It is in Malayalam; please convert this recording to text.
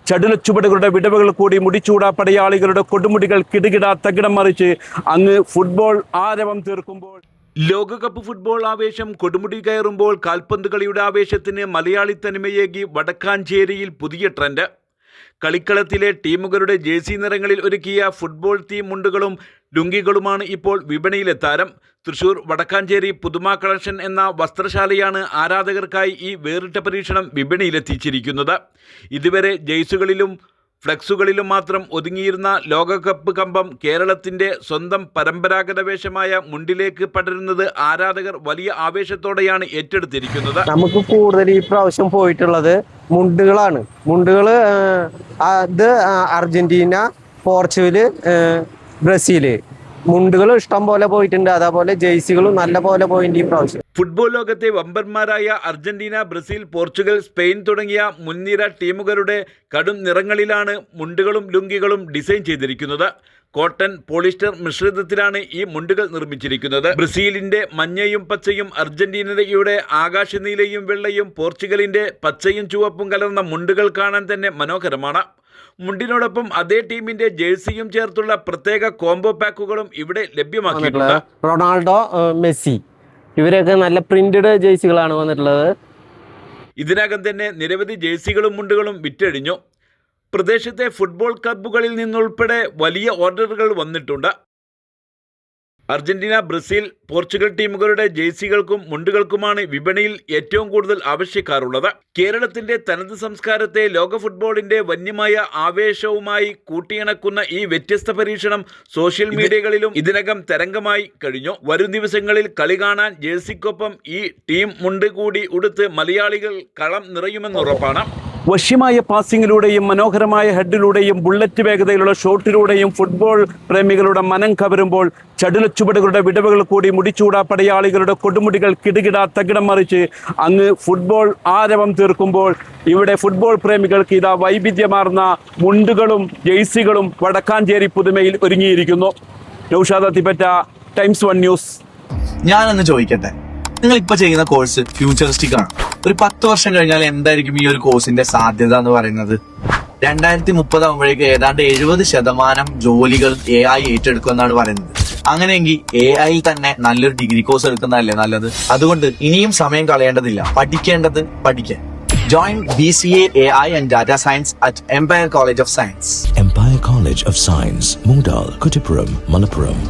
ചടുലച്ചുവടുകളുടെ വിടവുകൾ കൂടി മുടിച്ചൂടാ പടയാളികളുടെ കൊടുമുടികൾ കിടുകിട തകിടം മറിച്ച് അങ്ങ് ഫുട്ബോൾ ആരവം തീർക്കുമ്പോൾ ലോകകപ്പ് ഫുട്ബോൾ ആവേശം കൊടുമുടി കയറുമ്പോൾ കാൽപന്ത് കളിയുടെ ആവേശത്തിന് മലയാളി തനിമയേകി വടക്കാഞ്ചേരിയിൽ പുതിയ ട്രെൻഡ്. കളിക്കളത്തിലെ ടീമുകളുടെ ജേഴ്സി നിറങ്ങളിൽ ഒരുക്കിയ ഫുട്ബോൾ തീം മുണ്ടുകളും ലുങ്കികളുമാണ് ഇപ്പോൾ വിപണിയിലെ താരം. തൃശൂർ വടക്കാഞ്ചേരി പുതുമ കളക്ഷൻ എന്ന വസ്ത്രശാലയാണ് ആരാധകർക്കായി ഈ വേറിട്ട പരീക്ഷണം വിപണിയിലെത്തിച്ചിരിക്കുന്നത്. ഇതുവരെ ജേഴ്സികളിലും ഫ്ലെക്സുകളിലും മാത്രം ഒതുങ്ങിയിരുന്ന ലോകകപ്പ് കമ്പം കേരളത്തിൻ്റെ സ്വന്തം പരമ്പരാഗത വേഷമായ മുണ്ടിലേക്ക് പടരുന്നത് ആരാധകർ വലിയ ആവേശത്തോടെയാണ് ഏറ്റെടുത്തിരിക്കുന്നത്. നമുക്ക് കൂടുതൽ ഈ പ്രാവശ്യം പോയിട്ടുള്ളത് മുണ്ടുകളാണ്. അത് അർജന്റീന, പോർച്ചുഗൽ, ബ്രസീല് മുണ്ടുകൾ ഇഷ്ടം പോലെ പോയിട്ടുണ്ട്. അതേപോലെ ജേഴ്സികളും നല്ല പോലെ പോയിട്ടുണ്ട് ഈ പ്രാവശ്യം. ഫുട്ബോൾ ലോകത്തെ വമ്പന്മാരായ അർജന്റീന, ബ്രസീൽ, പോർച്ചുഗൽ, സ്പെയിൻ തുടങ്ങിയ മുൻനിര ടീമുകളുടെ കടും നിറങ്ങളിലാണ് മുണ്ടുകളും ലുങ്കികളും ഡിസൈൻ ചെയ്തിരിക്കുന്നത്. കോട്ടൺ, പോളിസ്റ്റർ മിശ്രിതത്തിലാണ് ഈ മുണ്ടുകൾ നിർമ്മിച്ചിരിക്കുന്നത്. ബ്രസീലിന്റെ മഞ്ഞയും പച്ചയും, അർജന്റീനയുടെ ആകാശനീലയും വെള്ളയും, പോർച്ചുഗലിന്റെ പച്ചയും ചുവപ്പും കലർന്ന മുണ്ടുകൾ കാണാൻ തന്നെ മനോഹരമാണ്. മുണ്ടിനോടൊപ്പം അതേ ടീമിന്റെ ജേഴ്സിയും ചേർത്തുള്ള പ്രത്യേക കോംബോ പാക്കുകളും ഇവിടെ ലഭ്യമാക്കിയിട്ടുണ്ട്. റൊണാൾഡോ, മെസ്സി ഇവരൊക്കെ നല്ല പ്രിന്റഡ് ജേഴ്സികളാണ് വന്നിട്ടുള്ളത്. ഇതിനകം തന്നെ നിരവധി ജേഴ്സികളും മുണ്ടുകളും വിറ്റഴിഞ്ഞു. പ്രദേശത്തെ ഫുട്ബോൾ ക്ലബ്ബുകളിൽ നിന്നുൾപ്പെടെ വലിയ ഓർഡറുകൾ വന്നിട്ടുണ്ട്. അർജന്റീന, ബ്രസീൽ, പോർച്ചുഗൽ ടീമുകളുടെ ജേഴ്സികൾക്കും മുണ്ടുകൾക്കുമാണ് വിപണിയിൽ ഏറ്റവും കൂടുതൽ ആവശ്യക്കാരുള്ളത്. കേരളത്തിന്റെ തനത് സംസ്കാരത്തെ ലോക ഫുട്ബോളിന്റെ വന്യമായ ആവേശവുമായി കൂട്ടിയിണക്കുന്ന ഈ വ്യത്യസ്ത പരീക്ഷണം സോഷ്യൽ മീഡിയകളിലും ഇതിനകം തരംഗമായി കഴിഞ്ഞു. വരും ദിവസങ്ങളിൽ കളി കാണാൻ ജേഴ്സിക്കൊപ്പം ഈ ടീം മുണ്ട് കൂടി ഉടുത്ത് മലയാളികൾ കളം നിറയുമെന്നുറപ്പാണ്. വശ്യമായ പാസിങ്ങിലൂടെയും മനോഹരമായ ഹെഡിലൂടെയും ബുള്ളറ്റ് വേഗതയിലുള്ള ഷോട്ടിലൂടെയും ഫുട്ബോൾ പ്രേമികളുടെ മനം കവരുമ്പോൾ ചടുലച്ചുവടുകളുടെ വിടവുകൾ കൂടി മുടിച്ചൂടാ പടയാളികളുടെ കൊടുമുടികൾ കിടുകിട തകിടം മറിച്ച് അങ്ങ് ഫുട്ബോൾ ആരവം തീർക്കുമ്പോൾ ഇവിടെ ഫുട്ബോൾ പ്രേമികൾക്ക് ഇതാ വൈവിധ്യമാർന്ന മുണ്ടുകളും ജേഴ്സികളും വടക്കാഞ്ചേരി പുതുമയിൽ ഒരുങ്ങിയിരിക്കുന്നു. Naushad Athippatta, Times 1 news. ഞാനൊന്ന് ചോദിക്കട്ടെ, നിങ്ങൾ ഇപ്പൊ ചെയ്യുന്ന കോഴ്സ് ഫ്യൂച്ചറിസ്റ്റിക് ആണ്. ഒരു 10 വർഷം കഴിഞ്ഞാൽ എന്തായിരിക്കും ഈ ഒരു കോഴ്സിന്റെ സാധ്യത എന്ന് പറയുന്നത്? 2030 ആകുമ്പോഴേക്ക് ഏതാണ്ട് 70% ജോലികൾ AI ഏറ്റെടുക്കുമെന്നാണ് പറയുന്നത്. അങ്ങനെയെങ്കിൽ AI തന്നെ നല്ലൊരു ഡിഗ്രി കോഴ്സ് എടുക്കുന്നതല്ലേ നല്ലത്? അതുകൊണ്ട് ഇനിയും സമയം കളയേണ്ടതില്ല, പഠിക്കേണ്ടത് പഠിക്കാൻ. Join BCA AI and Data Science at Empire College of Science. Empire College of Science, Moondal, Kuttipuram, Malappuram.